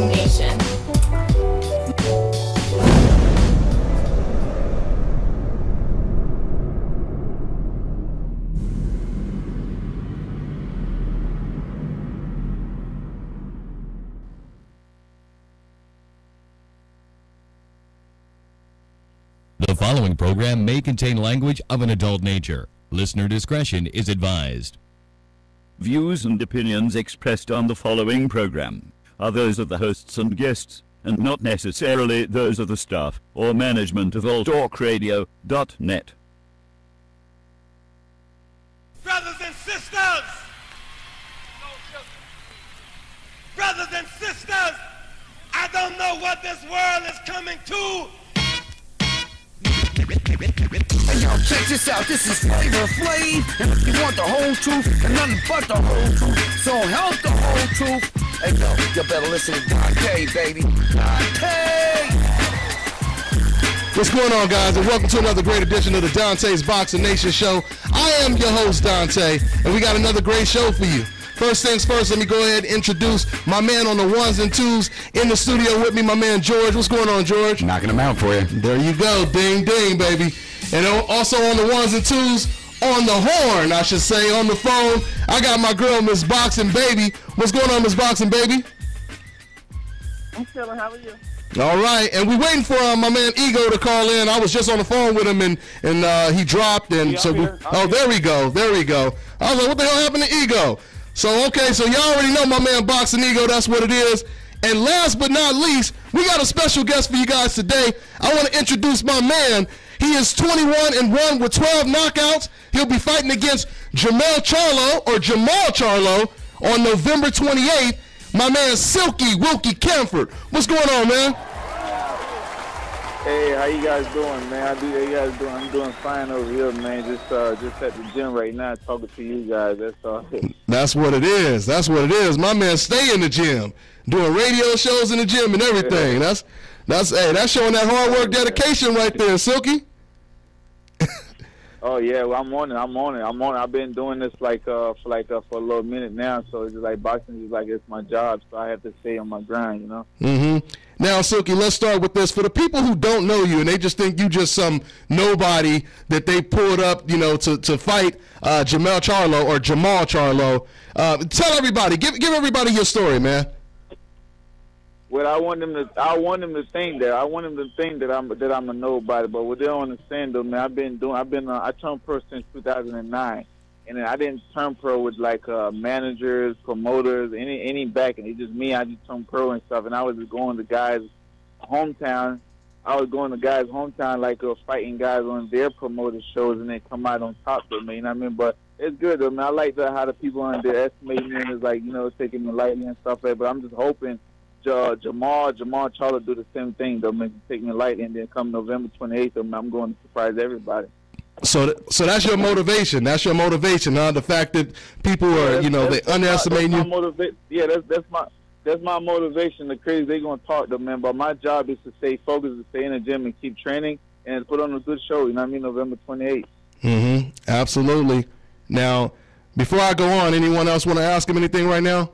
Boxing Nation. The following program may contain language of an adult nature. Listener discretion is advised. Views and opinions expressed on the following program are those of the hosts and guests, and not necessarily those of the staff or management of alltalkradio.net. Brothers and sisters! Brothers and sisters! I don't know what this world is coming to. Hey yo, check this out, this is Flavor Flav, and if you want the whole truth, and nothing but the whole truth, so help the whole truth. Hey yo, you better listen to Dante, baby. Dante! What's going on, guys, and welcome to another great edition of the Dante's Boxing Nation Show. I am your host, Dante, and we got another great show for you. First things first, let me go ahead and introduce my man on the ones and twos in the studio with me, my man George. What's going on, George? Knocking them out for you. There you go. Ding, ding, baby. And also on the ones and twos, on the horn, I should say, on the phone, I got my girl, Miss Boxing Baby. What's going on, Miss Boxing Baby? I'm chilling. How are you? All right, and we waiting for my man Ego to call in. I was just on the phone with him, and he dropped, and Yeah, so there we go. I was like, what the hell happened to Ego? So, okay, so y'all already know my man Boxing Ego, that's what it is. And last but not least, we got a special guest for you guys today. I want to introduce my man. He is 21-1 with 12 knockouts. He'll be fighting against Jermall Charlo on November 28th. My man Silky, Wilky Campfort. What's going on, man? Hey, how you guys doing, man? How you guys doing? I'm doing fine over here, man. Just at the gym right now, talking to you guys. That's all. That's what it is. That's what it is. My man stay in the gym, doing radio shows in the gym and everything. Yeah. That's showing that hard work, dedication right there, Silky. Oh yeah, well, I'm on it. I've been doing this for a little minute now, so it's just like boxing is like it's my job, so I have to stay on my grind, you know. Mm-hmm. Now, Silky, let's start with this. For the people who don't know you and they just think you just some nobody that they pulled up, you know, to fight Jermall Charlo. Tell everybody, give everybody your story, man. Well, I want them to think that I'm a nobody. But what they don't understand, though, man, I turned pro since 2009, and I didn't turn pro with like managers, promoters, any backing. It's just me. I just turned pro and stuff, and I was just going to guys' hometown. Like fighting guys on their promoter shows, and they come out on top of me. You know what I mean? But it's good, though, man. I like how the people underestimate me and it's like, you know, taking me lightly and stuff like that. But I'm just hoping Jermall Charlo do the same thing, though, man. Take me lightly, and then come November 28th, though, man, I'm going to surprise everybody. So that's your motivation. That's your motivation, huh? The fact that people are, you know, they underestimate you. Yeah, that's my motivation. The crazy they gonna talk, though, man. But my job is to stay focused, to stay in the gym, and keep training, and put on a good show. You know what I mean? November 28th. Mm-hmm. Absolutely. Now, before I go on, anyone else want to ask him anything right now?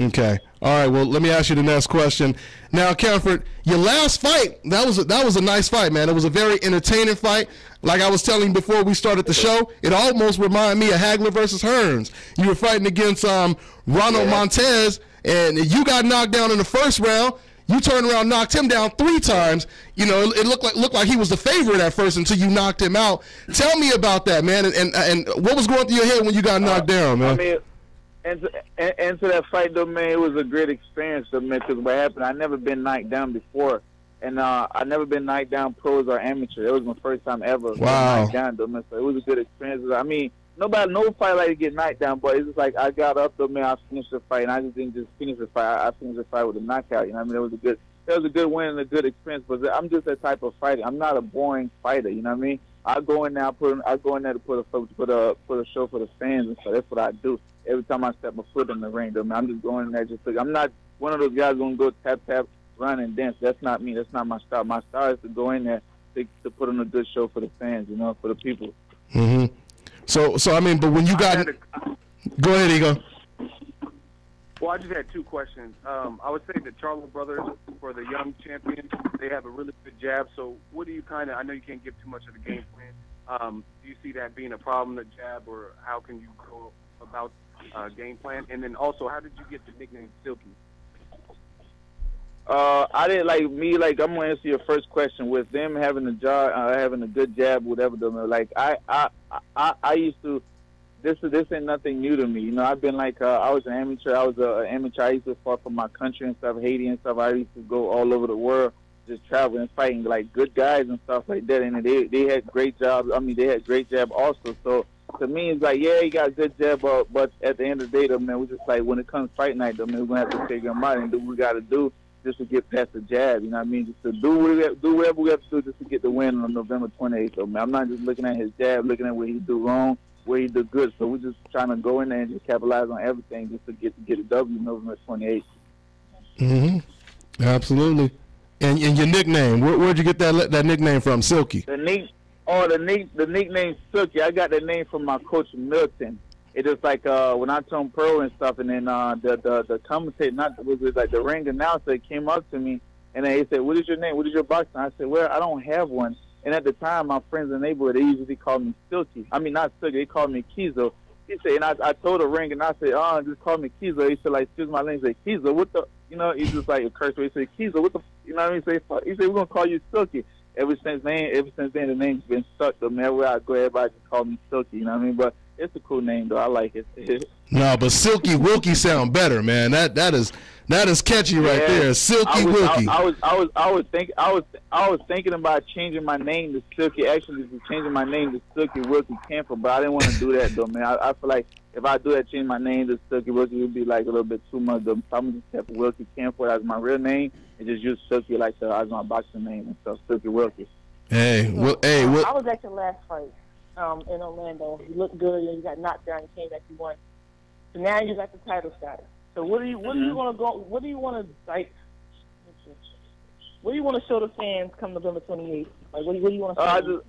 Okay. All right. Well, let me ask you the next question. Now, Campfort, your last fight, that was a nice fight, man. It was a very entertaining fight. Like I was telling you before we started the show, it almost reminded me of Hagler versus Hearns. You were fighting against Ronald Montez, and you got knocked down in the first round. You turned around, knocked him down 3 times. You know, it looked like he was the favorite at first until you knocked him out. Tell me about that, man, and what was going through your head when you got knocked down, man? I mean, and to that fight, though, man, it was a great experience, though, man, because what happened, I never been knocked down before, and I never been knocked down pros or amateur. It was my first time ever knocked down, though, man, so it was a good experience. I mean, no fight like to get knocked down, but it's just like I got up, though, man, I finished the fight, and I just didn't just finish the fight. I finished the fight with a knockout, you know what I mean? It was a good win and a good experience, but I'm just that type of fighter. I'm not a boring fighter, you know what I mean? I go in there to put a show for the fans, and so that's what I do. Every time I step my foot in the ring, though, man, I'm just going in there I'm not one of those guys going to go tap, run, and dance. That's not me. That's not my style. My style is to go in there to put on a good show for the fans, you know, for the people. Mm-hmm. So I mean, but when you got... Go ahead, Ego. Well, I just had two questions. I would say the Charlo brothers, for the young champions, they have a really good jab. So what do you I know you can't give too much of the game plan. Do you see that being a problem, the jab, or how can you go about game plan? And then also, how did you get the nickname Silky? I didn't I'm gonna answer your first question. With them having a job, having a good jab, whatever. Like I used to. This ain't nothing new to me. You know, I've been I was an amateur. I was an amateur. I used to fight for my country and stuff, Haiti and stuff. I used to go all over the world, just traveling and fighting like good guys and stuff like that. And they had great jobs. I mean, they had great jab also. So to me, it's like, yeah, he got a good jab, but at the end of the day, though, man, we just like when it comes fight night, though, man, we're gonna have to figure them out and do what we gotta do just to get past the jab. You know what I mean? Just to do whatever we have to do just to get the win on November 28th. Though, man, I'm not just looking at his jab, looking at what he do wrong, where he do good. So we're just trying to go in there and just capitalize on everything just to get a W November 28th. Mm-hmm. Absolutely. And your nickname, where'd you get that nickname from, Silky? The nickname Silky, I got that name from my coach Milton. It was like when I turned pro and stuff, and then the commentator, was like the ring announcer, came up to me and then he said, "What is your name? What is your boxing?" I said, "Well, I don't have one." And at the time, my friends in the neighborhood, they usually called me Silky. I mean, not Silky, they called me Kizo. He said, and I told the ring, and I said, "Oh, just call me Kizo." He said, like, excuse my language, he said, "Kizo, what the?" You know, he's just like a curse word. He said, "Kizo, what the?" You know what I mean? He said, "We're gonna call you Silky." Ever since then, the name's been stuck. Though, man, everywhere I go, everybody just call me Silky. You know what I mean? But it's a cool name, though. I like it. No, but Silky Wilky sound better, man. That is catchy right there. Silky Wilky. I was thinking about changing my name to Silky. Actually, changing my name to Silky Wilky Campfort, but I didn't want to do that though, man. I feel like if I do that, change my name to Silky Wilky, it would be like a little bit too much. So I'm just kept Wilky Campfort as my real name and just use Silky as my boxing name and stuff. Silky Wilky. Hey, I was at your last fight in Orlando. You looked good, and you got knocked down. You came back, you won. So now you got the title status. So what do you want to go? What do you want to like? What do you want to show the fans come November 28th? Like, what do you want to show?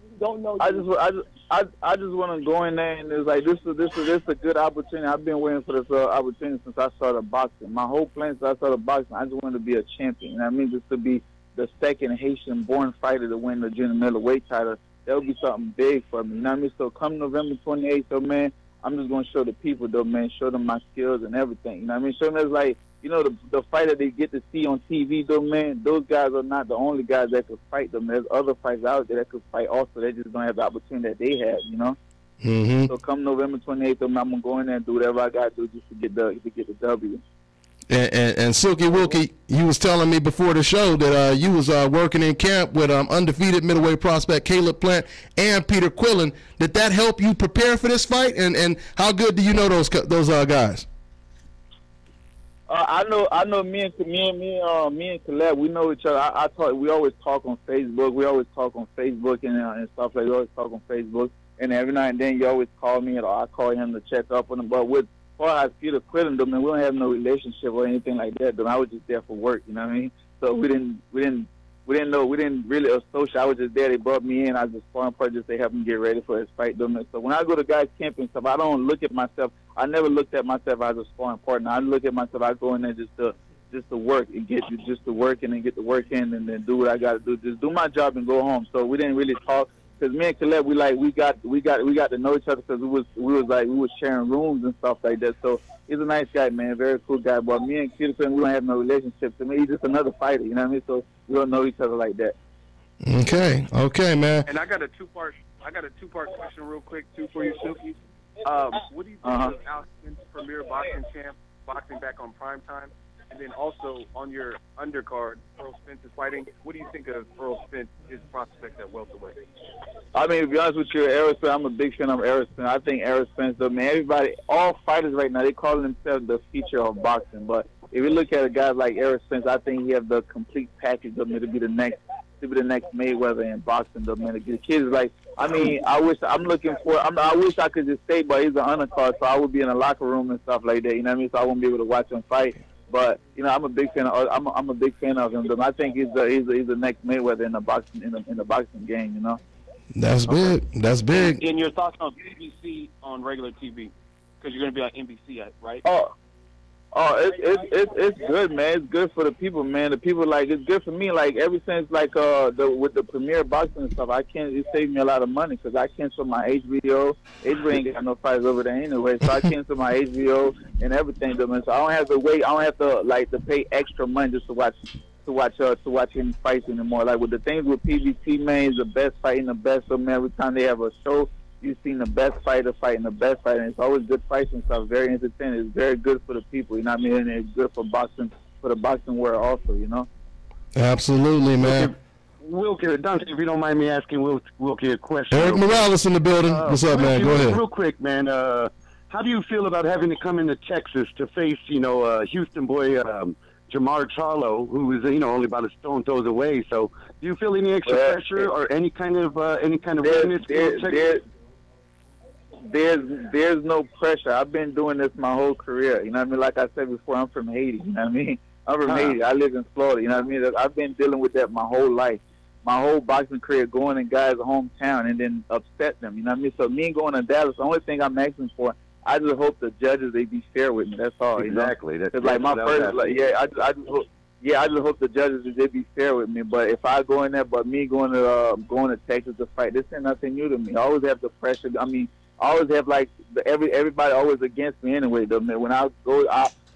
I just want to go in there and it's like this is a good opportunity. I've been waiting for this opportunity since I started boxing. My whole plan since I started boxing, I just wanted to be a champion. You know what I mean, just to be the second Haitian-born fighter to win the junior middleweight title. That would be something big for me. You know what I mean? So come November 28th, though, man, I'm just going to show the people, though, man, show them my skills and everything. You know what I mean? Show them it's like, you know, the fighter they get to see on TV, though, man, those guys are not the only guys that could fight them. There's other fighters out there that could fight also. They just don't have the opportunity that they have, you know? Mm-hmm. So come November 28th, though, man, I'm going to go in there and do whatever I got to do just to get the W. And Silky Wilky, you was telling me before the show that you was working in camp with undefeated middleweight prospect Caleb Plant and Peter Quillen. Did that help you prepare for this fight? And how good do you know those guys? I know. Me and Caleb, we know each other. We always talk on Facebook. And stuff like that. We always talk on Facebook. And every now and then, you always call me, or I call him to check up on him. But with as far as Peter Quillen, though, man, we don't have no relationship or anything like that. Though I was just there for work, you know what I mean? So we didn't really associate. I was just there. They brought me in. I was just sparring partner just to help him get ready for his fight, though, man. So when I go to guys camp and stuff, I don't look at myself. I never looked at myself as a sparring partner. I look at myself. I go in there just to work and get the work in and then do what I got to do. Just do my job and go home. So we didn't really talk. Because me and Caleb, we got to know each other because we was sharing rooms and stuff like that. So he's a nice guy, man, very cool guy. But me and Peter Quillen, we don't have no relationship. To me, he's just another fighter. You know what I mean? So we don't know each other like that. Okay, man. And I got a two-part question real quick too for you, Silky. What do you think of Al Spence, premier boxing champ, boxing back on prime time? And then also on your undercard, Earl Spence is fighting. What do you think of Earl Spence, his prospects at welterweight? I mean, to be honest with you, Erik Spence, I'm a big fan of Erik Spence. I think Erik Spence, though, man, all fighters right now, they call themselves the future of boxing. But if you look at a guy like Erik Spence, I think he has the complete package of to be the next Mayweather in boxing. Though, man, the kid is like, I mean, I wish I could just stay, but he's an undercard, so I would be in the locker room and stuff like that. You know what I mean? So I wouldn't be able to watch him fight. But you know, I'm a big fan of him. Though. I think he's the next Mayweather in the boxing game. You know. That's big. That's big. And your thoughts on BBC on regular TV? Because you're going to be on NBC, right? Oh, it's good, man. It's good for the people, man. The people, like, it's good for me. Like, ever since, like, with the Premier Boxing and stuff, it saved me a lot of money because I cancel my HBO. HBO ain't got no fights over there anyway, so I cancel my HBO and everything, though, man. So I don't have to wait. I don't have to, like, to pay extra money just to watch any fights anymore. Like, with the things with PBC, man, is the best fighting the best. So, man, every time they have a show, you've seen the best fighter fighting the best fighter. And it's always good fights and stuff. Very entertaining. It's very good for the people. You know what I mean? And it's good for boxing, for the boxing world also. You know. Absolutely, man. Wilky, Dante, if you don't mind me asking Wilky a question. Eric Morales in the building. What's up, man? Go ahead. Real quick, man. How do you feel about having to come into Texas to face, Houston boy Jermall Charlo, who is, only about a stone throws away? So, do you feel any extra pressure or any kind of weakness? There's no pressure. I've been doing this my whole career. You know what I mean? Like I said before, I'm from Haiti. You know what I mean? I'm from Haiti. I live in Florida. You know what I mean? I've been dealing with that my whole life. My whole boxing career, going in guys' hometown and then upset them. You know what I mean? So me going to Dallas, the only thing I'm asking for, I just hope the judges, they be fair with me. That's all. Exactly. You know? Cause like my first, I just hope the judges, they be fair with me. But if I go in there, but me going to Texas to fight, this ain't nothing new to me. I always have the pressure. I mean, I always have like everybody always against me anyway. Though, man. When I go,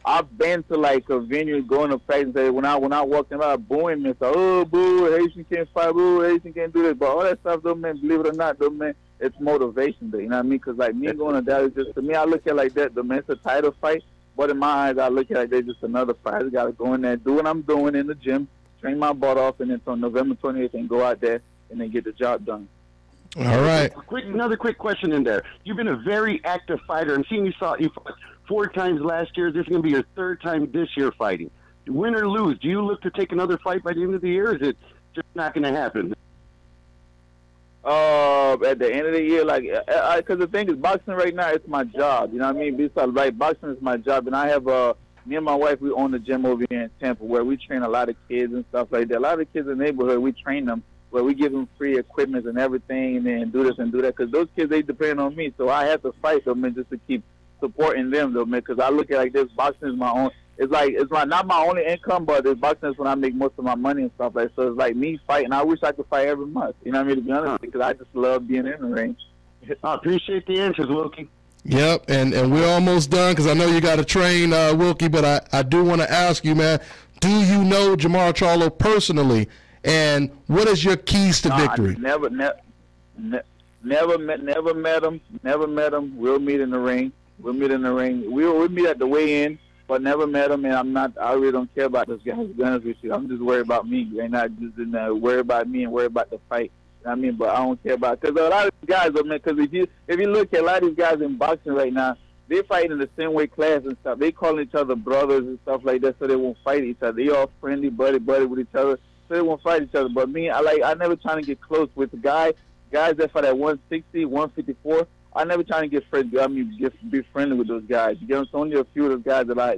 I've been to like a venue going to fight and say when I walk in, I booing me, so oh boo, Haitian can't fight, boo, Haitian can't do this. But all that stuff, though, man, believe it or not, though, man, it's motivation, though. You know what I mean? Because like me going to Dallas, just to me, I look at it like that, though, man. It's a title fight, but in my eyes, I look at it like there's just another fight. I just gotta go in there, do what I'm doing in the gym, train my butt off, and then on November 28th, and go out there and then get the job done. All right. Another quick question in there. You've been a very active fighter. I'm seeing you fought 4 times last year. This is going to be your 3rd time this year fighting. Win or lose, do you look to take another fight by the end of the year, or is it just not going to happen? At the end of the year, like, because the thing is, boxing right now, it's my job. You know what I mean? Besides, like, boxing is my job, and I have me and my wife, we own a gym over here in Tampa where we train a lot of kids and stuff like that. A lot of kids in the neighborhood, we train them, where we give them free equipment and everything, and then do this and do that. Because those kids, they depend on me, so I have to fight them, man, just to keep supporting them, though, man. Because I look at it like this: boxing is my own. It's not my only income, but this boxing is when I make most of my money and stuff like. So it's like me fighting. I wish I could fight every month. You know what I mean? To be honest, because I just love being in the ring. I appreciate the answers, Wilky. Yep, and we're almost done because I know you got to train, Wilky. But I do want to ask you, man, do you know Jermall Charlo personally? And what is your keys to victory? Never met him. We'll meet in the ring. We'll meet at the weigh-in, but never met him. And I really don't care about those guys, to be honest with you. I'm just worried about me. They're not just worried about me and worried about the fight. You know what I mean? But I don't care about, because a lot of these guys, because if you look at a lot of these guys in boxing right now, they fight in the same weight class and stuff. They call each other brothers and stuff like that, so they won't fight each other. They all friendly, buddy with each other, so they won't fight each other. But me, I never trying to get close with the guys that fight at 160, 154. I never trying to get friendly. I mean, be friendly with those guys. You know, it's only a few of those guys that I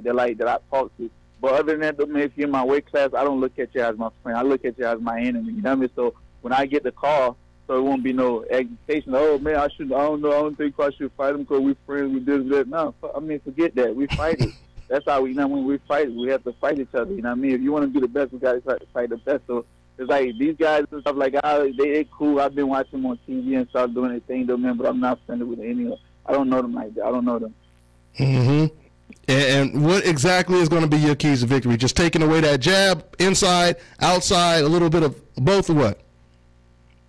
talk to. But other than that, if you're in my weight class, I don't look at you as my friend. I look at you as my enemy. You know what I mean? So when I get the call, so it won't be no agitation. Oh man, I don't think I should fight him because we friends. We this, that. No, I mean, forget that. We fight it. That's how we. You know, when we fight, we have to fight each other. You know what I mean? If you want to be the best, we got to fight the best. So it's like these guys and stuff like they cool. I've been watching them on TV and stuff doing their thing, though, man. But I'm not friendly with any of them. I don't know them like that. I don't know them. Mm-hmm. And what exactly is going to be your keys to victory? Just taking away that jab, inside, outside, a little bit of both, or what?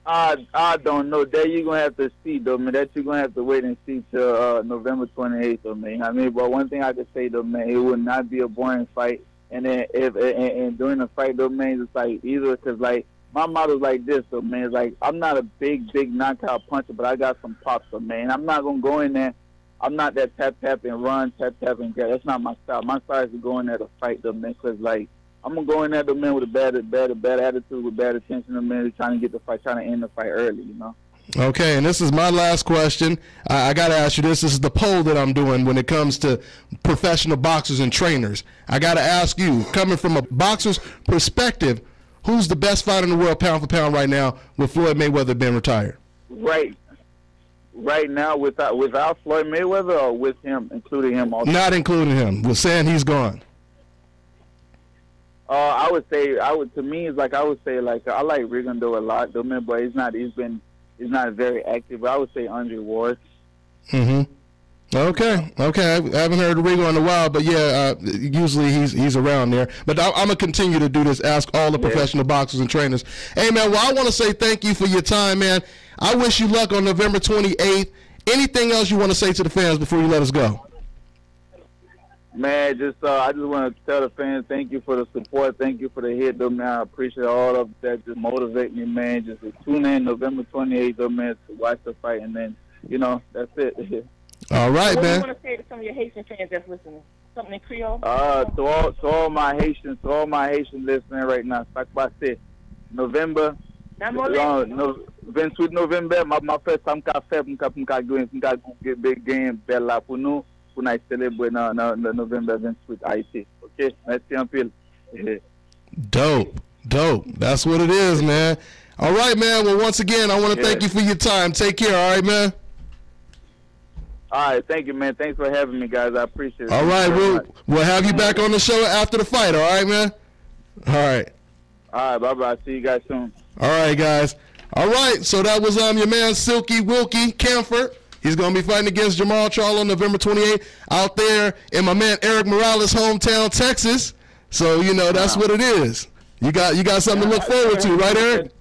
I don't know. That you're going to have to see, though, man. That you're going to have to wait and see till November 28th, though, man. I mean, but one thing I could say, though, man, it would not be a boring fight. And then and during the fight, though, man, it's like either, because, like, my motto's like this, though, man. It's like, I'm not a big knockout puncher, but I got some pops, though, man. I'm not going to go in there. I'm not that tap and run, tap and grab. That's not my style. My style is to go in there to fight, though, man, because, like, I'm going to go in there, though, man, with a bad attitude, with bad attention, though, man, trying to get the fight, trying to end the fight early, you know? Okay, and this is my last question. I got to ask you this. This is the poll that I'm doing when it comes to professional boxers and trainers. I got to ask you, coming from a boxer's perspective, who's the best fighter in the world pound for pound right now with Floyd Mayweather being retired? right now without Floyd Mayweather, or with him, including him also? Not including him. We're saying he's gone. I would say, to me, it's like, I would say, like, I like Rigondeaux a lot, though, man, but he's not very active. But I would say Andre Ward. Mm-hmm. Okay. I haven't heard of Rigo in a while, but yeah, usually he's around there. But I'm gonna continue to do this. Ask all the professional boxers and trainers. Hey, man. Well, I want to say thank you for your time, man. I wish you luck on November 28th. Anything else you want to say to the fans before you let us go? Man, I just want to tell the fans, thank you for the support. Thank you for the hit, though, man. I appreciate all of that. Just motivate me, man. Just tune in November 28th, though, man, to watch the fight. And then, that's it. All right, man. What do you want to say to some of your Haitian fans that's listening? Something in Creole? To all my Haitians listening right now, November, 28 November, my first time I get big game bella pour nous. Pour nous célébrer dans November 28 Haïti. OK? Merci un peu. Dope. That's what it is, man. All right, man. Well, once again, I want to thank you for your time. Take care, all right, man? All right, thank you, man. Thanks for having me, guys. I appreciate it. All right, we'll have you back on the show after the fight, all right, man? All right. All right, bye-bye. See you guys soon. All right, guys. All right, so that was your man Silky Wilky Campfort. He's going to be fighting against Jermall Charlo on November 28th out there in my man Erik Morales' hometown, Texas. So, that's what it is. You got something to look forward to, right, Erik?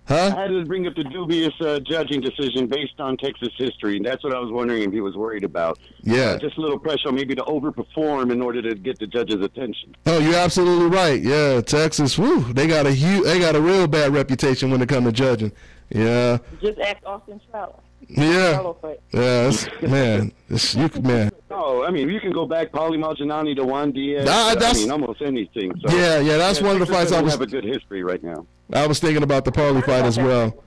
Huh? I had to bring up the dubious judging decision based on Texas history, and that's what I was wondering if he was worried about. Yeah. Just a little pressure maybe to overperform in order to get the judge's attention. Oh, you're absolutely right. Yeah, Texas, they got a real bad reputation when it comes to judging. Yeah. Just ask Austin Trout. Yeah. Man. Oh, I mean, you can go back Paulie Maldonado to Juan Diaz. Almost anything. So, yeah, that's one of the fights I was. Have a good history right now. I was thinking about the Paulie fight as well.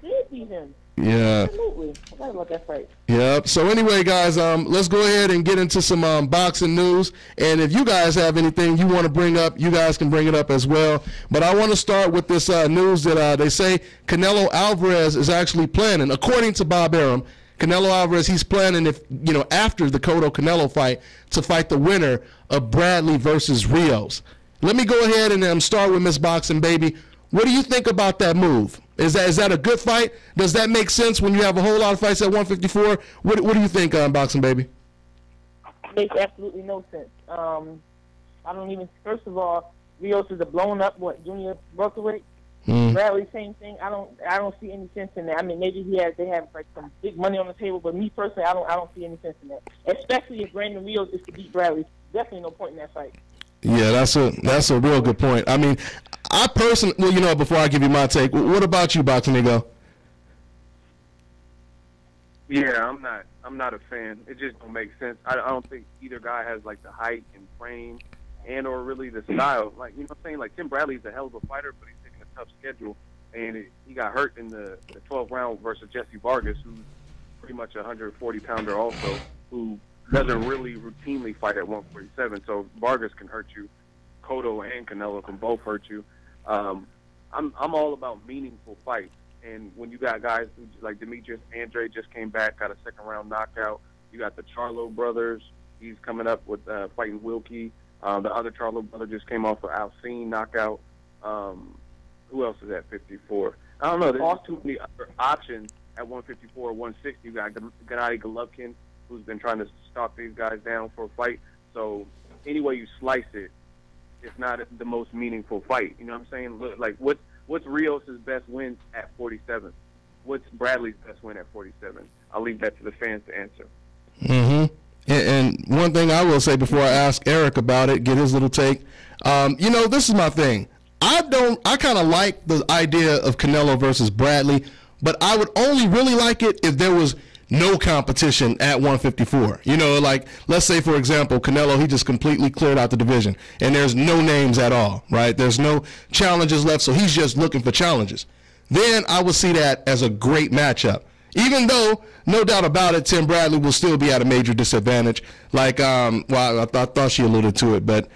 Yeah. Absolutely. I forgot about that fight. Yep. So anyway, guys, let's go ahead and get into some boxing news. And if you guys have anything you want to bring up, you guys can bring it up as well. But I want to start with this news that they say Canelo Alvarez is actually planning, according to Bob Arum, Canelo Alvarez, he's planning after the Cotto Canelo fight to fight the winner of Bradley versus Rios. Let me go ahead and start with Miss Boxing Baby. What do you think about that move? Is that a good fight? Does that make sense when you have a whole lot of fights at 154? What do you think, Boxing Baby? Makes absolutely no sense. I don't even. First of all, Rios is a blown up junior welterweight. Bradley, same thing. I don't see any sense in that. I mean, maybe they have like some big money on the table, but me personally, I don't see any sense in that. Especially if Brandon Rios is to beat Bradley. Definitely no point in that fight. Yeah, that's a real good point. I mean, I personally, before I give you my take, what about you, Boxing Nigga? Yeah, I'm not a fan. It just don't make sense. I don't think either guy has like the height and frame and or really the style. Like, what I'm saying? Like, Tim Bradley's a hell of a fighter, but he's taking a tough schedule, and he got hurt in the 12th round versus Jesse Vargas, who's pretty much a 140-pounder also, who doesn't really routinely fight at 147. So Vargas can hurt you. Cotto and Canelo can both hurt you. I'm all about meaningful fights. And when you got guys like Demetrius Andre just came back, got a second-round knockout. You got the Charlo brothers. He's coming up with fighting Wilky. The other Charlo brother just came off of Alcine knockout. Who else is at 54? I don't know. There's too many other options at 154 or 160. You got Gennady Golovkin, who's been trying to stalk these guys down for a fight. So any way you slice it, it's not the most meaningful fight. You know what I'm saying? Look, like, what's Rios' best win at 47? What's Bradley's best win at 47? I'll leave that to the fans to answer. Mm-hmm. And one thing I will say before I ask Erik about it, get his little take. This is my thing. I kind of like the idea of Canelo versus Bradley, but I would only really like it if there was no competition at 154. Like, let's say, for example, Canelo, he just completely cleared out the division, and there's no names at all, right? There's no challenges left, so he's just looking for challenges. Then I would see that as a great matchup. Even though, no doubt about it, Tim Bradley will still be at a major disadvantage. Like, I thought she alluded to it, but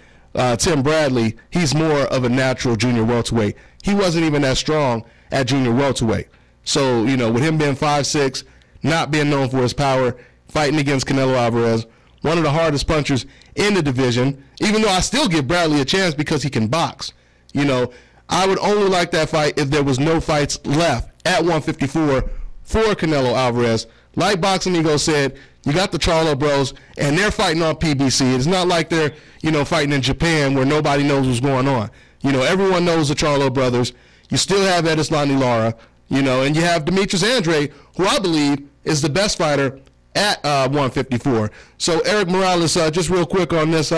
Tim Bradley, he's more of a natural junior welterweight. He wasn't even that strong at junior welterweight. So, with him being 5'6", not being known for his power, fighting against Canelo Alvarez, one of the hardest punchers in the division, even though I still give Bradley a chance because he can box. You know, I would only like that fight if there was no fights left at 154 for Canelo Alvarez. Like Boxing Ego said, you got the Charlo bros, and they're fighting on PBC. It's not like they're, you know, fighting in Japan where nobody knows what's going on. You know, everyone knows the Charlo brothers. You still have Edeslani Lara, you know, and you have Demetrius Andrade, who I believe is the best fighter at 154. So, Erik Morales, just real quick on this,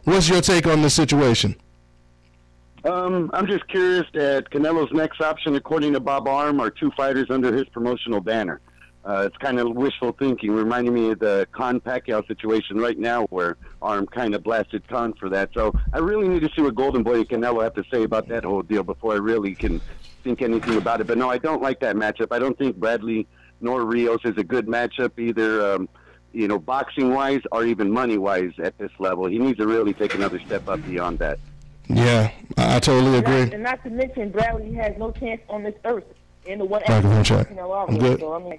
what's your take on this situation? I'm just curious that Canelo's next option, according to Bob Arm, are 2 fighters under his promotional banner. It's kind of wishful thinking, reminding me of the Pacquiao situation right now where Arm kind of blasted Khan for that. So I really need to see what Golden Boy and Canelo have to say about that whole deal before I really can think anything about it. But no, I don't like that matchup. I don't think Bradley nor Rios is a good matchup either, you know, boxing-wise or even money-wise at this level. He needs to really take another step up beyond that. Yeah, I totally agree. And not to mention, Bradley has no chance on this earth in the one. I'm good. So, I mean,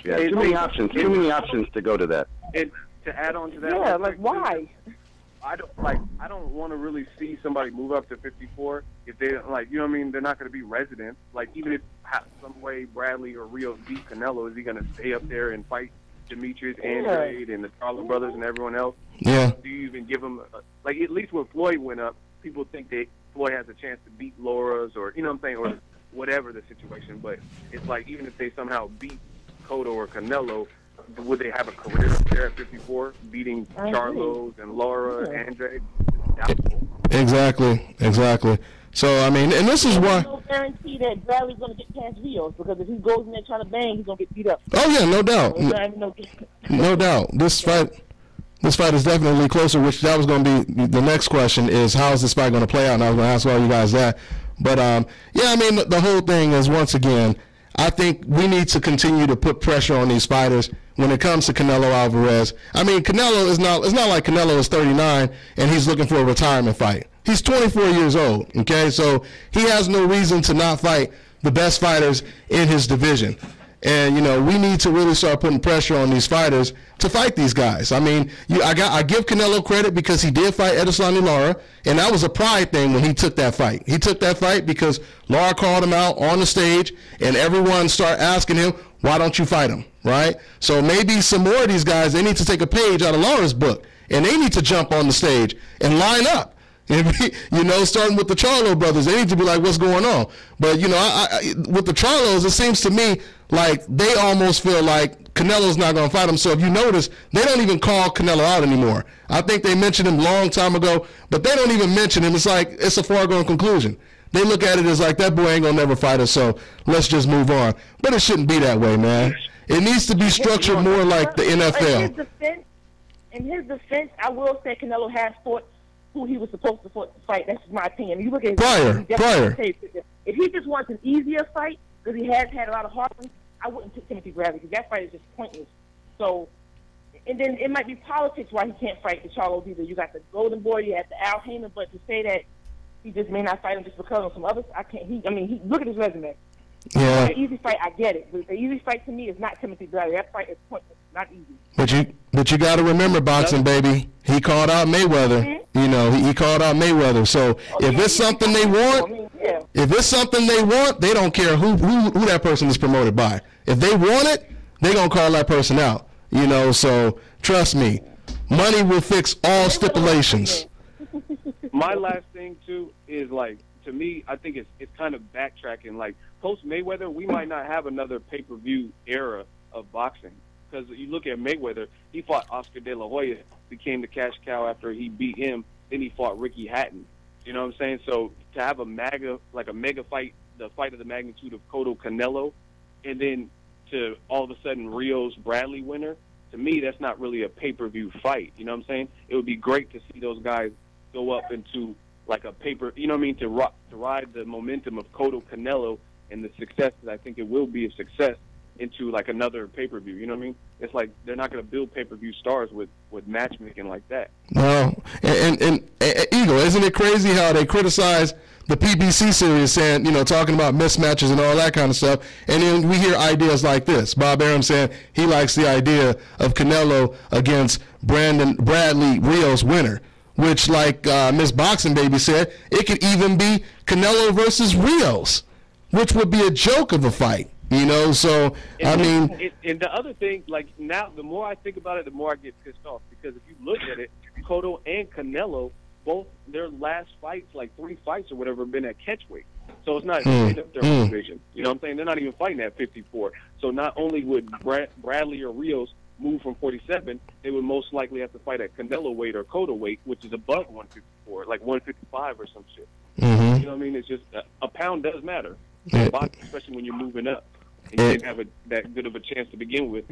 yeah, too many options to go to that. And to add on to that, yeah, like why? I don't want to really see somebody move up to 54 if they like, you know what I mean? They're not going to be residents. Like, even if some way Bradley or Rios beat Canelo, is he going to stay up there and fight Demetrius Andrade and the Charlo brothers and everyone else? Yeah. Do you even give him like, at least when Floyd went up, people think that Floyd has a chance to beat Laura's or, you know what I'm saying, or whatever the situation. But it's like, even if they somehow beat Cotto or Canelo, would they have a career up there at 54, beating Charlos and Laura and Andrade? Doubtful. Exactly. So, I mean, and this is why. There's no guarantee that Bradley's going to get past Rios, because if he goes in there trying to bang, he's going to get beat up. Oh, yeah, no doubt. No doubt. This fight is definitely closer, which that was going to be the next question is, how is this fight going to play out? And I was going to ask all you guys that. But, yeah, I mean, the whole thing is, once again, I think we need to continue to put pressure on these fighters when it comes to Canelo Alvarez. I mean, Canelo is not, it's not like Canelo is 39 and he's looking for a retirement fight. He's 24 years old, okay? So he has no reason to not fight the best fighters in his division. And, you know, we need to really start putting pressure on these fighters to fight these guys. I mean, I give Canelo credit because he did fight Edeslani Lara, and that was a pride thing when he took that fight. He took that fight because Lara called him out on the stage, and everyone started asking him, why don't you fight him, right? So maybe some more of these guys, they need to take a page out of Lara's book, and they need to jump on the stage and line up. You know, starting with the Charlo brothers, they need to be like, what's going on? But, you know, with the Charlos, it seems to me like they almost feel like Canelo's not going to fight him. So if you notice, they don't even call Canelo out anymore. I think they mentioned him a long time ago, but they don't even mention him. It's like it's a foregone conclusion. They look at it as like, that boy ain't going to never fight us, so let's just move on. But it shouldn't be that way, man. It needs to be structured more like the NFL. In his defense, I will say Canelo has fought who he was supposed to fight. That's my opinion. You look at his prior. If he just wants an easier fight, because he has had a lot of hard ones, I wouldn't pick Timothy Bradley, because that fight is just pointless. So, and then it might be politics why he can't fight the Charlos either. You got the Golden Boy, you have the Al Heyman, but to say that he just may not fight him just because of some others, I can't. Look at his resume. Yeah. The easy fight, I get it, but the easy fight to me is not Timothy Bradley. That fight is pointless, not easy. But you got to remember, boxing, baby. He called out Mayweather. Mm-hmm. You know, he called out Mayweather. So if it's something they want, if it's something they want, they don't care who that person is promoted by. If they want it, they gonna call that person out. You know, so trust me, money will fix all stipulations. My last thing too is, like, to me, I think it's kind of backtracking. Like, post Mayweather, we might not have another pay-per-view era of boxing. Because you look at Mayweather, he fought Oscar De La Hoya, became the cash cow after he beat him. Then he fought Ricky Hatton. You know what I'm saying? So to have a mega fight, the fight of the magnitude of Cotto Canelo, and then to all of a sudden Rios Bradley winner, to me that's not really a pay-per-view fight. You know what I'm saying? It would be great to see those guys go up into like a paper. You know what I mean? To ride the momentum of Cotto Canelo and the success that I think it will be a success into like another pay-per-view. You know what I mean? It's like they're not going to build pay-per-view stars with matchmaking like that. No, and Eagle, isn't it crazy how they criticize the PBC series saying, talking about mismatches and all that kind of stuff. And then we hear ideas like this. Bob Arum saying he likes the idea of Canelo against Bradley Rios winner, which, like Miss Boxing Baby said, it could even be Canelo versus Rios, which would be a joke of a fight. So, and the other thing, like, now, the more I think about it, the more I get pissed off. Because if you look at it, Cotto and Canelo, both their last fights, like 3 fights or whatever, have been at catchweight. So it's not up their division. You know what I'm saying? They're not even fighting at 54. So not only would Bradley or Rios move from 47, they would most likely have to fight at Canelo weight or Cotto weight, which is above 154, like 155 or some shit. You know what I mean? It's just a pound does matter, especially when you're moving up and you didn't have that good of a chance to begin with.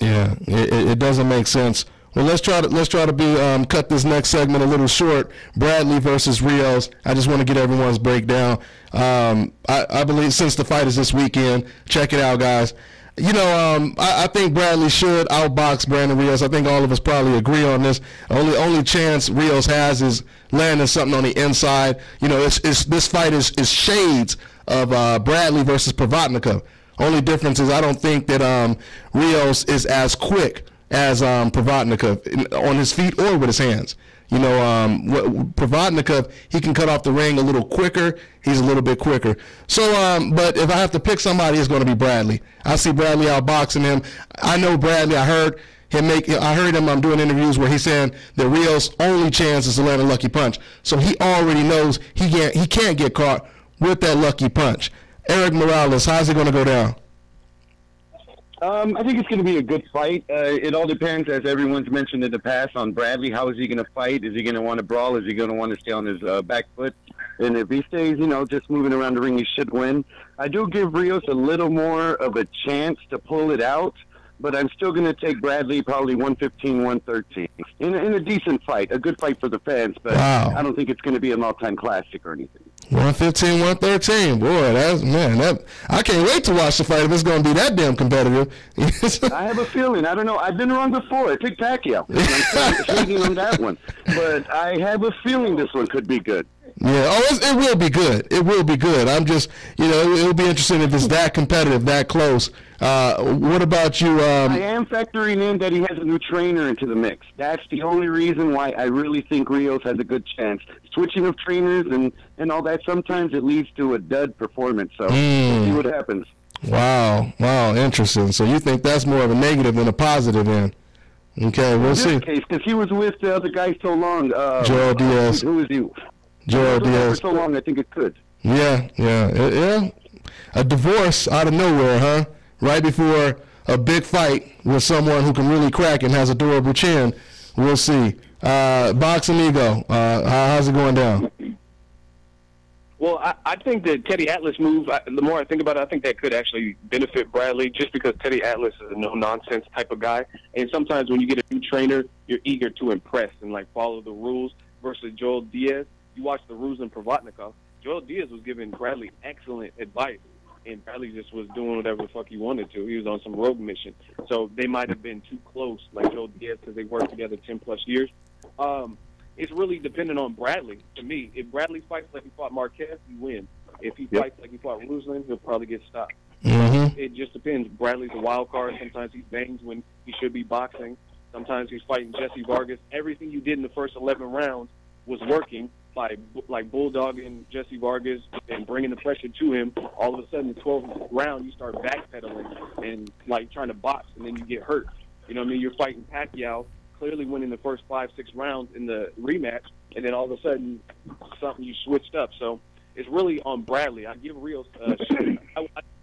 Yeah, it doesn't make sense. Well, let's try to be cut this next segment a little short. Bradley versus Rios. I just want to get everyone's breakdown. I believe since the fight is this weekend, check it out, guys. I think Bradley should outbox Brandon Rios. I think all of us probably agree on this. Only chance Rios has is landing something on the inside. This fight is shades of Bradley versus Provodnikov. Only difference is I don't think that Rios is as quick as Provodnikov on his feet or with his hands. Provodnikov, he can cut off the ring a little quicker. He's a little bit quicker. So, but if I have to pick somebody, it's going to be Bradley. I see Bradley outboxing him. I know Bradley. I heard him doing interviews where he's saying that Rios' only chance is to land a lucky punch. So he already knows he can't get caught with that lucky punch. Erik Morales, how's it going to go down? I think it's going to be a good fight. It all depends, as everyone's mentioned in the past, on Bradley. How is he going to fight? Is he going to want to brawl? Is he going to want to stay on his back foot? And if he stays, just moving around the ring, he should win. I do give Rios a little more of a chance to pull it out, but I'm still going to take Bradley probably 115, 113 in a decent fight, a good fight for the fans. But wow. I don't think it's going to be an all-time classic or anything. 115, 113. Boy, I can't wait to watch the fight if it's going to be that damn competitive. I have a feeling. I don't know. I've been wrong before. I picked Pacquiao. I'm shading on that one. But I have a feeling this one could be good. Yeah, it will be good. It will be good. I'm just, it'll be interesting if it's that competitive, that close. What about you? I am factoring in that he has a new trainer into the mix. That's the only reason why I really think Rios has a good chance. Switching of trainers and all that, sometimes it leads to a dud performance. So we'll see what happens. Wow, interesting. So you think that's more of a negative than a positive then? Okay, we'll see. In this case, because he was with the other guy so long. Joel Diaz. Who is he? Joel Diaz. For so long, I think it could. Yeah. A divorce out of nowhere, huh? Right before a big fight with someone who can really crack and has a durable chin. We'll see. Box Amigo, how's it going down? Well, I think the Teddy Atlas move, the more I think about it, I think that could actually benefit Bradley just because Teddy Atlas is a no-nonsense type of guy. And sometimes when you get a new trainer, you're eager to impress and, follow the rules versus Joel Diaz. You watch the rules in Provodnikov. Joel Diaz was giving Bradley excellent advice, and Bradley just was doing whatever the fuck he wanted to. He was on some rogue mission. So they might have been too close, like Joel Diaz, because they worked together 10-plus years. It's really dependent on Bradley, to me. If Bradley fights like he fought Marquez, he wins. If he fights like he fought Ruslan, he'll probably get stopped. It just depends. Bradley's a wild card. Sometimes he bangs when he should be boxing. Sometimes he's fighting Jesse Vargas. Everything you did in the first 11 rounds was working by bulldogging Jesse Vargas and bringing the pressure to him. All of a sudden, the 12th round, you start backpedaling and trying to box, and then you get hurt. You know what I mean? You're fighting Pacquiao, clearly winning the first 5-6 rounds in the rematch, and then all of a sudden, something you switched up. So it's really on Bradley. I give Rios I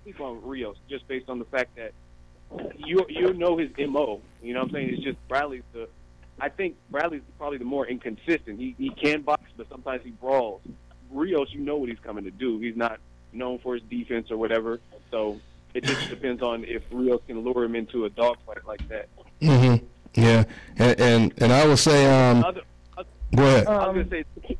sleep on Rios just based on the fact that you know his MO. You know what I'm saying? It's just I think Bradley's probably the more inconsistent. He can box, but sometimes he brawls. Rios, you know what he's coming to do. He's not known for his defense or whatever. So it just depends on if Rios can lure him into a dogfight like that. Yeah, and I would say, go ahead. I was going to say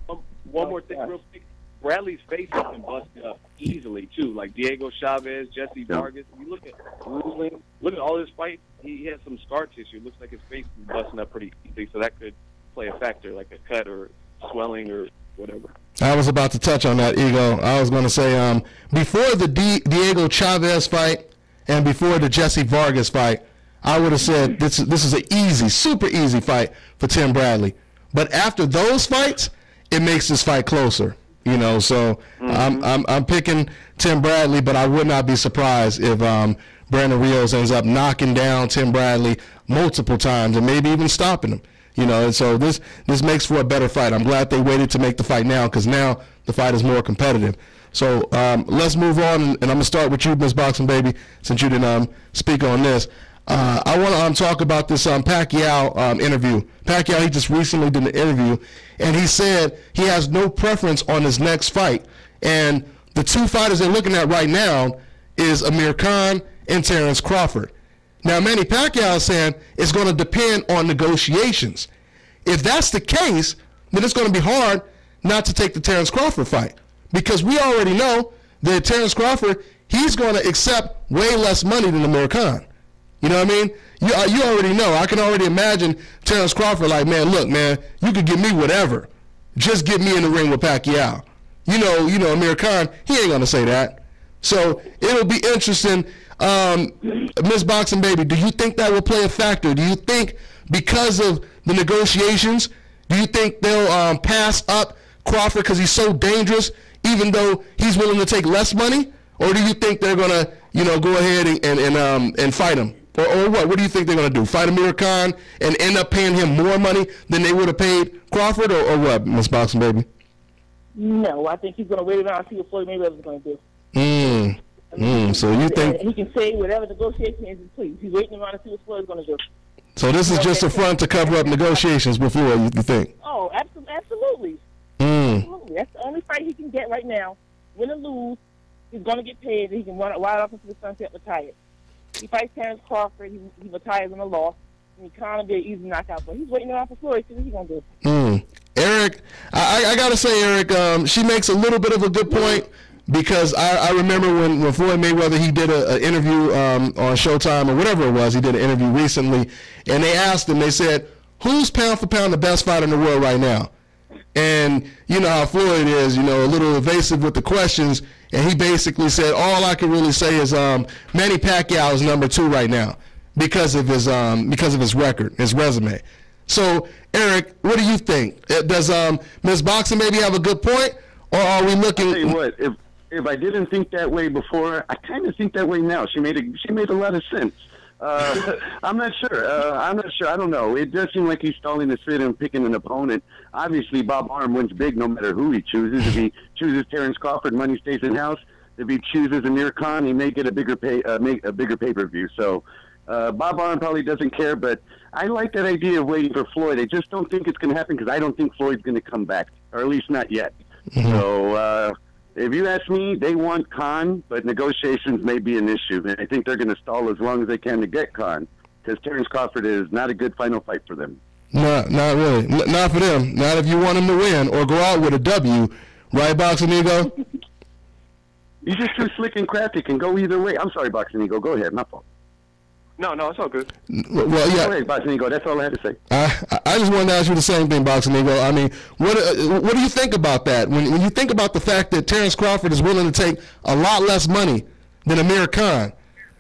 one more thing real quick. Bradley's face has been busted up easily, too. Like Diego Chavez, Jesse Vargas. If you look at Ruslan, look at all his fights, he has some scar tissue. It looks like his face is busting up pretty easily, so that could play a factor, like a cut or swelling or whatever. I was about to touch on that, Ego. I was going to say, before the Diego Chavez fight and before the Jesse Vargas fight, I would have said this is an easy, super easy fight for Tim Bradley. But after those fights, it makes this fight closer. You know, so I'm picking Tim Bradley, but I would not be surprised if Brandon Rios ends up knocking down Tim Bradley multiple times and maybe even stopping him. You know, and so this makes for a better fight. I'm glad they waited to make the fight now because now the fight is more competitive. So let's move on, and I'm going to start with you, Miss Boxing Baby, since you didn't speak on this. I want to talk about this Pacquiao interview. Pacquiao, he just recently did an interview, and he said he has no preference on his next fight. And the two fighters they're looking at right now is Amir Khan and Terrence Crawford. Now, Manny Pacquiao is saying it's going to depend on negotiations. If that's the case, then it's going to be hard not to take the Terrence Crawford fight because we already know that Terrence Crawford, he's going to accept way less money than Amir Khan. You know what I mean? You already know. I can already imagine Terrence Crawford like, man, look, man, you could give me whatever. Just get me in the ring with Pacquiao. You know, Amir Khan, he ain't going to say that. So it'll be interesting. Ms. Boxing Baby, do you think that will play a factor? Do you think because of the negotiations, do you think they'll pass up Crawford because he's so dangerous, even though he's willing to take less money? Or do you think they're going to, go ahead and fight him? Or what? What do you think they're going to do? Fight Amir Khan and end up paying him more money than they would have paid Crawford, or what, Ms. Boxing Baby? No, I think he's going to wait around and see what Floyd Mayweather's going to do. So you think he can say whatever negotiation is, please. He's waiting around to see what Floyd's going to do. So this is just a front to cover up negotiations before, you think? Oh, absolutely. Absolutely. That's the only fight he can get right now. Win or lose, he's going to get paid, and he can run it right off into the sunset retired. He fights Terrence Crawford, he retires in a loss, and he kind of be an easy knockout. But he's waiting around for Floyd. See what he's going to do. Eric, I got to say, Eric, she makes a little bit of a good point. Because I remember when Floyd Mayweather, he did an interview on Showtime or whatever it was. He did an interview recently, and they asked him, they said, who's pound for pound the best fighter in the world right now? And you know how Floyd is, a little evasive with the questions, and he basically said, all I can really say is Manny Pacquiao is number 2 right now because of his record, his resume. So, Eric, what do you think? Does Ms. Boxing maybe have a good point, or are we looking? I'll tell you what, if I didn't think that way before, I kind of think that way now. She made a lot of sense. I'm not sure. I don't know. It does seem like he's stalling his fit and picking an opponent. Obviously, Bob Arum wins big no matter who he chooses. If he chooses Terrence Crawford, money stays in house. If he chooses Amir Khan, he may get a bigger pay-per-view. So Bob Arum probably doesn't care, but I like that idea of waiting for Floyd. I just don't think it's going to happen because I don't think Floyd's going to come back, or at least not yet. So if you ask me, they want Khan, but negotiations may be an issue. And I think they're going to stall as long as they can to get Khan because Terrence Crawford is not a good final fight for them. No, not really. Not for them. Not if you want him to win or go out with a W. Right, Boxing Ego? He's just too slick and crafty. Can go either way. I'm sorry, Boxing Ego. Go ahead. My fault. No, it's all good. Well, yeah. Go ahead, Boxing Ego. That's all I had to say. I just wanted to ask you the same thing, Boxing Ego. I mean, what do you think about that? When you think about the fact that Terrence Crawford is willing to take a lot less money than Amir Khan,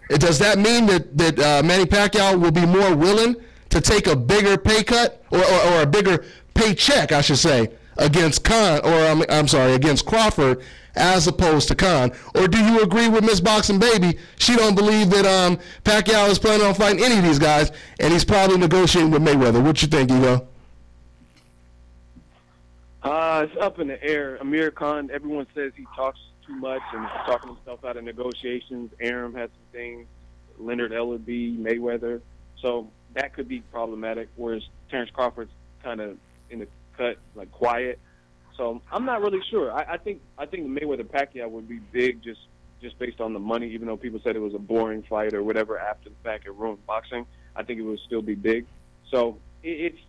does that mean that Manny Pacquiao will be more willing to take a bigger pay cut or a bigger paycheck, I should say, against Khan against Crawford as opposed to Khan? Or do you agree with Miss Boxing Baby? She don't believe that Pacquiao is planning on fighting any of these guys, and he's probably negotiating with Mayweather. What you think, Ego? It's up in the air. Amir Khan, everyone says he talks too much and he's talking himself out of negotiations. Arum has some things, Leonard Ellerbe, Mayweather. So that could be problematic, whereas Terrence Crawford's kind of in the cut, like quiet. So I'm not really sure. I think the Mayweather-Pacquiao would be big just based on the money, even though people said it was a boring fight or whatever after the fact it ruined boxing. I think it would still be big. So it's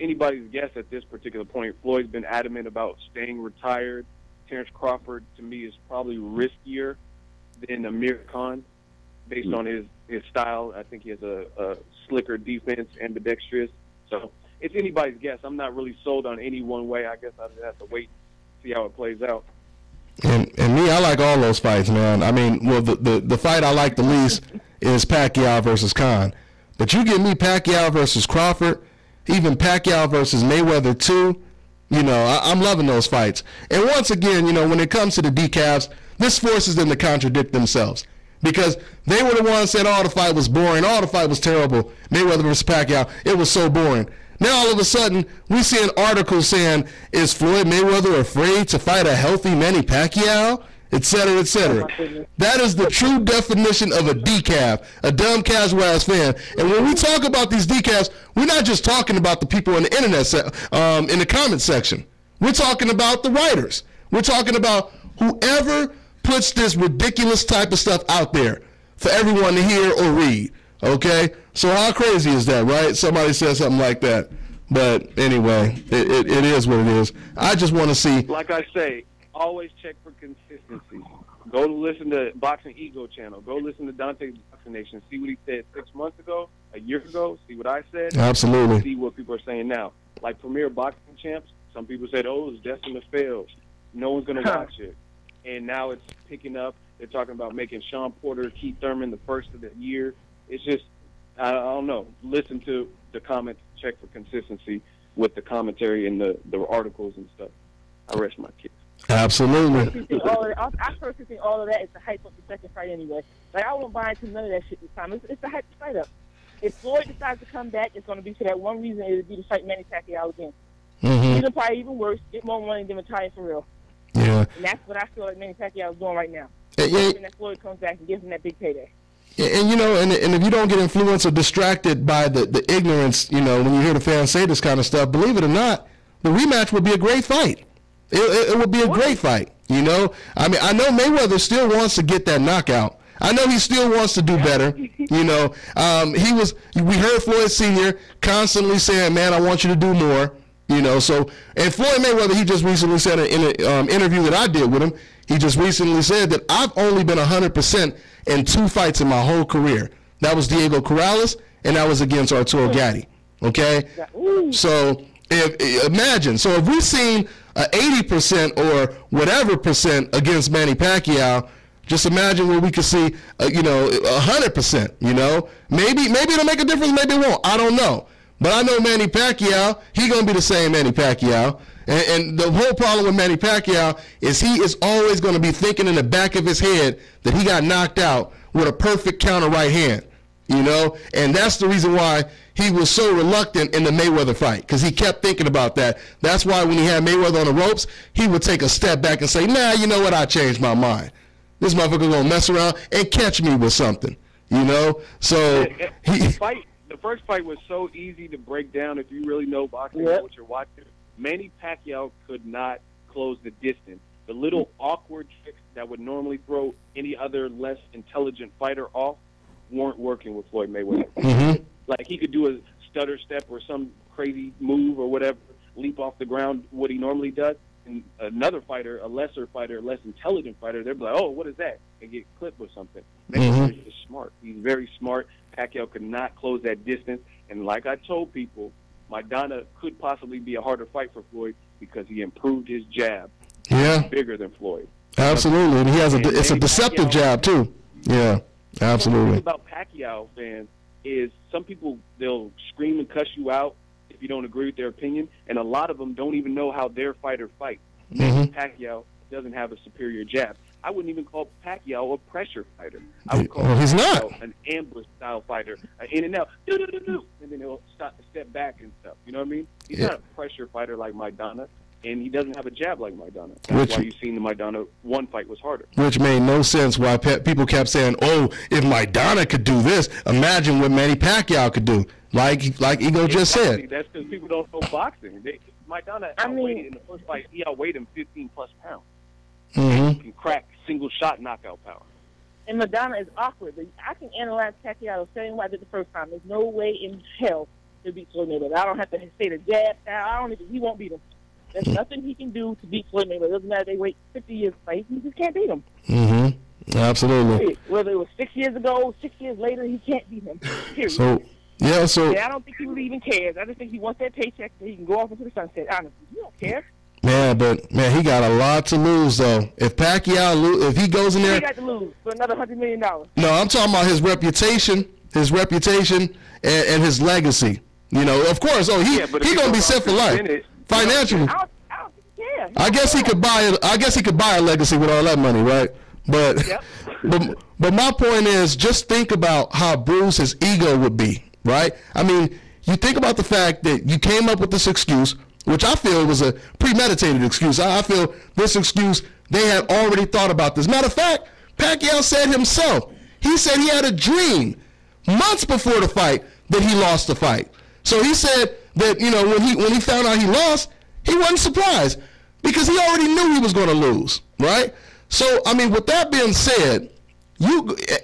anybody's guess at this particular point. Floyd's been adamant about staying retired. Terrence Crawford, to me, is probably riskier than Amir Khan based on his style. I think he has a slicker defense, ambidextrous. So it's anybody's guess. I'm not really sold on any one way. I guess I just have to wait, see how it plays out. And me, I like all those fights, man. I mean, well, the fight I like the least is Pacquiao versus Khan. But you give me Pacquiao versus Crawford, even Pacquiao versus Mayweather too. You know, I'm loving those fights. And once again, you know, when it comes to the decafs, this forces them to contradict themselves. Because they were the ones that said, oh, the fight was boring, oh, the fight was terrible. Mayweather versus Pacquiao, it was so boring. Now all of a sudden, we see an article saying, is Floyd Mayweather afraid to fight a healthy Manny Pacquiao? Et cetera, et cetera. That is the true definition of a decaf, a dumb casual-ass fan. And when we talk about these decafs, we're not just talking about the people in the internet, in the comment section. We're talking about the writers. We're talking about whoever puts this ridiculous type of stuff out there for everyone to hear or read. Okay? So how crazy is that, right? Somebody says something like that. But anyway, it is what it is. I just want to see. Like I say, always check for consistency. Go to listen to Boxing Ego channel. Go listen to Dante's Boxing Nation. See what he said 6 months ago, a year ago. See what I said. Absolutely. See what people are saying now. Like Premier Boxing Champs, some people said, oh, it's destined to fail. No one's going to watch it. And now it's picking up. They're talking about making Sean Porter, Keith Thurman the first of the year. It's just, I don't know. Listen to the comments. Check for consistency with the commentary and the articles and stuff. I rest my case. Absolutely. I personally think all of that is the hype of the second fight anyway. Like, I won't buy into none of that shit this time. It's the hype fight up. If Floyd decides to come back, it's going to be for that one reason. It would be to fight Manny Pacquiao again. It'll probably even worse, get more money than retire for real. Yeah. And that's what I feel like Manny Pacquiao is doing right now. Yeah. That Floyd comes back and gives him that big payday. And you know, and if you don't get influenced or distracted by the ignorance, you know, when you hear the fans say this kind of stuff, believe it or not, the rematch would be a great fight. It would be a great fight, you know. I mean, I know Mayweather still wants to get that knockout. I know he still wants to do better, you know. We heard Floyd Sr. constantly saying, man, I want you to do more, you know. So, and Floyd Mayweather, he just recently said in an interview that I did with him, he just recently said that I've only been 100% in 2 fights in my whole career. That was Diego Corrales, and that was against Arturo Gatti, okay? So, imagine. So, if we've seen 80% or whatever percent against Manny Pacquiao, just imagine where we could see, 100%, you know? Maybe it'll make a difference, maybe it won't. I don't know. But I know Manny Pacquiao, he's going to be the same Manny Pacquiao. And the whole problem with Manny Pacquiao is he is always going to be thinking in the back of his head that he got knocked out with a perfect counter right hand, you know? And that's the reason why he was so reluctant in the Mayweather fight, because he kept thinking about that. That's why when he had Mayweather on the ropes, he would take a step back and say, nah, you know what, I changed my mind. This motherfucker going to mess around and catch me with something, you know? So the first fight was so easy to break down if you really know boxing and what you're watching. Manny Pacquiao could not close the distance. The little awkward tricks that would normally throw any other less intelligent fighter off weren't working with Floyd Mayweather. Like, he could do a stutter step or some crazy move or whatever, leap off the ground, what he normally does. And another fighter, a lesser fighter, a less intelligent fighter, they'd be like, oh, what is that? And get clipped with something. Mayweather is smart. He's very smart. Pacquiao could not close that distance. And like I told people, Maidana could possibly be a harder fight for Floyd because he improved his jab. Yeah. He's bigger than Floyd. Absolutely. And he has it's a deceptive jab, too. Yeah, absolutely. The thing about Pacquiao fans is some people, they'll scream and cuss you out if you don't agree with their opinion, and a lot of them don't even know how their fighter fights. Pacquiao doesn't have a superior jab. I wouldn't even call Pacquiao a pressure fighter. I would call he's not an ambush-style fighter, in and out, and then he'll step back and stuff. You know what I mean? He's not a pressure fighter like Maidana, and he doesn't have a jab like Maidana. That's why you've seen the Maidana one fight was harder. Which made no sense why people kept saying, oh, if Maidana could do this, imagine what Manny Pacquiao could do. Like Ego just said. That's because people don't know boxing. Maidana outweighed in the first fight. He outweighed him 15-plus pounds. He can crack single-shot knockout power. And Maidana is awkward. I can analyze Pacquiao the same way I did the first time. There's no way in hell to beat Floyd Mayweather. I don't have to say the jab style. He won't beat him. There's nothing he can do to beat Floyd Mayweather. It doesn't matter. They wait 50 years to fight. He just can't beat him. Absolutely. Whether it was 6 years ago, 6 years later, he can't beat him. Period. So Yeah, so I don't think he really even cares. I just think he wants that paycheck so he can go off into the sunset. Honestly, he don't care. Man, he got a lot to lose though. If Pacquiao, if he goes in there, he got to lose for another $100 million. No, I'm talking about his reputation, and his legacy. You know, of course. Oh, he gonna be set for life financially. I don't think he cares. I guess he could buy a legacy with all that money, right? But, yep. but my point is, just think about how bruised his ego would be, right? I mean, you think about the fact that you came up with this excuse, which I feel was a premeditated excuse. I feel this excuse, they had already thought about this. Matter of fact, Pacquiao said himself, he said he had a dream months before the fight that he lost the fight. So he said that, you know, when he found out he lost, he wasn't surprised because he already knew he was going to lose, right? So, I mean, with that being said,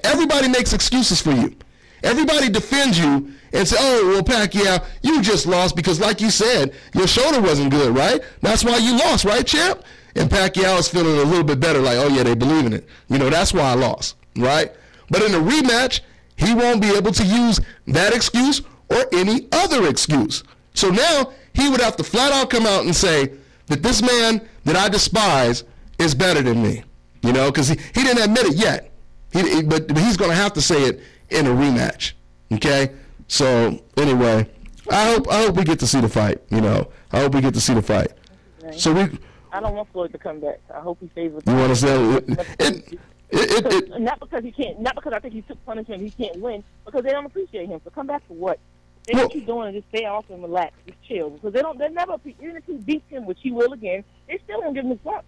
everybody makes excuses for you. Everybody defends you and say, oh, well, Pacquiao, you just lost because, like you said, your shoulder wasn't good, right? That's why you lost, right, champ? And Pacquiao is feeling a little bit better, like, oh, yeah, they believe in it. You know, that's why I lost, right? But in a rematch, he won't be able to use that excuse or any other excuse. So now he would have to flat out come out and say that this man that I despise is better than me, you know, because he didn't admit it yet. But he's going to have to say it in a rematch, okay? So anyway, I hope we get to see the fight, you know. I hope we get to see the fight. Right. So I don't want Floyd to come back. I hope he stays with. You want to say not because he can't, not because I think he took punishment, he can't win, because they don't appreciate him. So come back for what? They what you doing is just stay off and relax, just chill, because they never, even if he beats him, which he will again, they still won't give him his spot.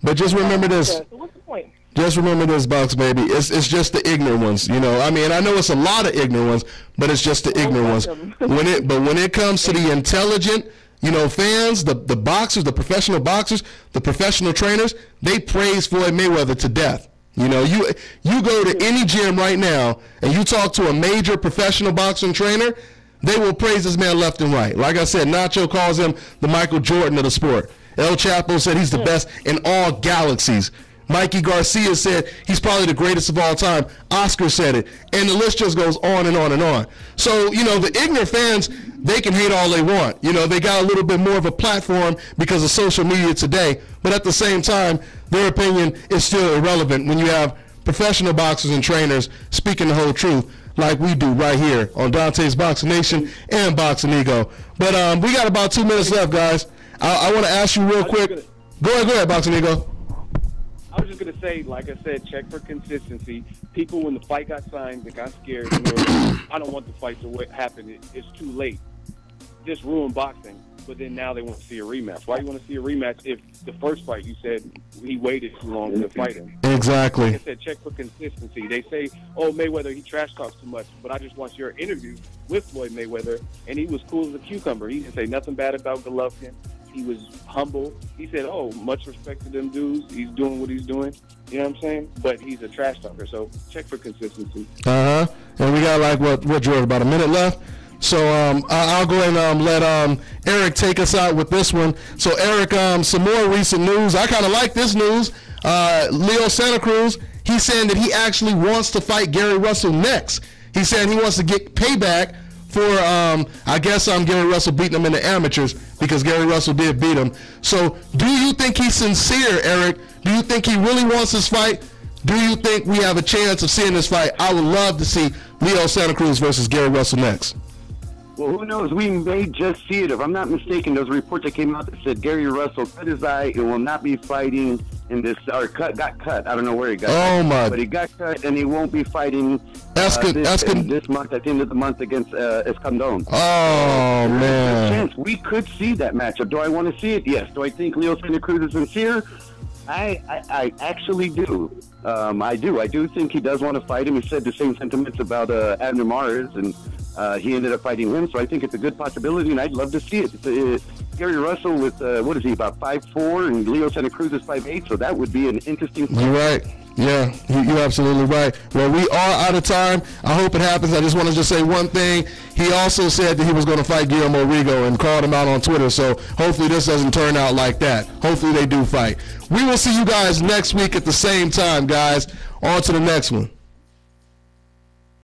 But just remember this. So what's the point? Just remember this, Bucks, baby. It's just the ignorant ones, you know. I mean, I know it's a lot of ignorant ones, but it's just the ignorant ones. When it comes to the intelligent, you know, fans, the boxers, the professional boxers, the professional trainers, they praise Floyd Mayweather to death. You know, you go to any gym right now and you talk to a major professional boxing trainer, they will praise this man left and right. Like I said, Nacho calls him the Michael Jordan of the sport. El Chapo said he's the best in all galaxies. Mikey Garcia said he's probably the greatest of all time. Oscar said it. And the list just goes on and on and on. So, you know, the ignorant fans, they can hate all they want. You know, they got a little bit more of a platform because of social media today. But at the same time, their opinion is still irrelevant when you have professional boxers and trainers speaking the whole truth like we do right here on Dante's Boxing Nation and Boxing Ego. But we got about 2 minutes left, guys. I want to ask you real quick. Go ahead, Boxing Ego. I was just going to say, like I said, check for consistency. People, when the fight got signed, they got scared. And they were, I don't want the fight to happen. It's too late. This ruined boxing. But then now they want to see a rematch. Why do you want to see a rematch if the first fight you said he waited too long to fight him? Exactly. Like I said, check for consistency. They say, oh, Mayweather, he trash talks too much. But I just watched your interview with Floyd Mayweather, and he was cool as a cucumber. He didn't say nothing bad about Golovkin. He was humble. He said, oh, much respect to them dudes. He's doing what he's doing. You know what I'm saying? But he's a trash talker, so check for consistency. And we got, like, what George, about a minute left? So I'll go ahead and let Erik take us out with this one. So, Erik, some more recent news. I kind of like this news. Leo Santa Cruz, he's saying that he actually wants to fight Gary Russell next. He's saying he wants to get payback for, I guess, Gary Russell beating him in the amateurs because Gary Russell did beat him. So do you think he's sincere, Erik? Do you think he really wants this fight? Do you think we have a chance of seeing this fight? I would love to see Leo Santa Cruz versus Gary Russell next. Well, who knows? We may just see it. If I'm not mistaken, there was a report that came out that said Gary Russell cut his eye and will not be fighting in this, or got cut. I don't know where he got cut. But he got cut, and he won't be fighting this month, at the end of the month, against Escandon. Oh, man. There's a chance we could see that matchup. Do I want to see it? Yes. Do I think Leo Santa Cruz is sincere? I actually do. I do think he does want to fight him. He said the same sentiments about Abner Mares, and he ended up fighting him. So I think it's a good possibility, and I'd love to see it. Gary Russell with, what is he, about 5'4", and Leo Santa Cruz is 5'8", so that would be an interesting fight. You're right. Yeah, you're absolutely right. Well, we are out of time. I hope it happens. I just want to just say one thing. He also said that he was going to fight Guillermo Rigo and called him out on Twitter, so hopefully this doesn't turn out like that. Hopefully they do fight. We will see you guys next week at the same time, guys. On to the next one.